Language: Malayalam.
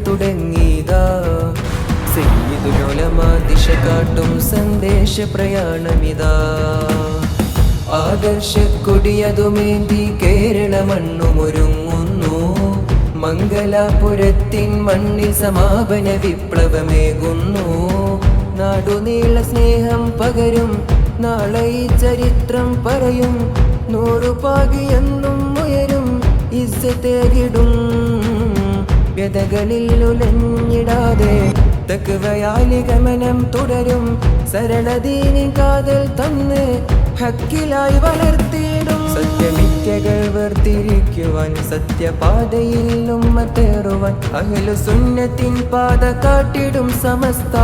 തുടങ്ങിയതാ. സയ്യിദുൽ ഉലമ ദിശ കാട്ടും സന്ദേശ പ്രയാണമിതാ. ആദർശ കൊടിയതുമേന്തി കേരള മണ്ണുമൊരുങ്ങുന്നു. മംഗലാപുരത്തിൻ മണ്ണിൽ സമാപന വിപ്ലവമേകുന്നു. നാടുനീള സ്നേഹം പകരും നാളെ ഈ ചരിത്രം പറയും. നൂറുപാകിയെന്നും ഉയരും ഇസ്സത്തേകിടും. വ്യതകളിൽ ഉലഞ്ഞിടാതെ തഖ്വയാലി ഗമനം തുടരും. സരളദീനിൻ കാതൽ തന്ന് ഹക്കിലായി വളർത്തിയിടും. സത്യമിഥ്യകൾ വേർതിരിക്കുവാൻ സത്യപാതയിൽ ഉമ്മത്തേറുവാൻ അഹ്ലു സുന്നത്തിൻ പാത കാട്ടിടും സമസ്ത.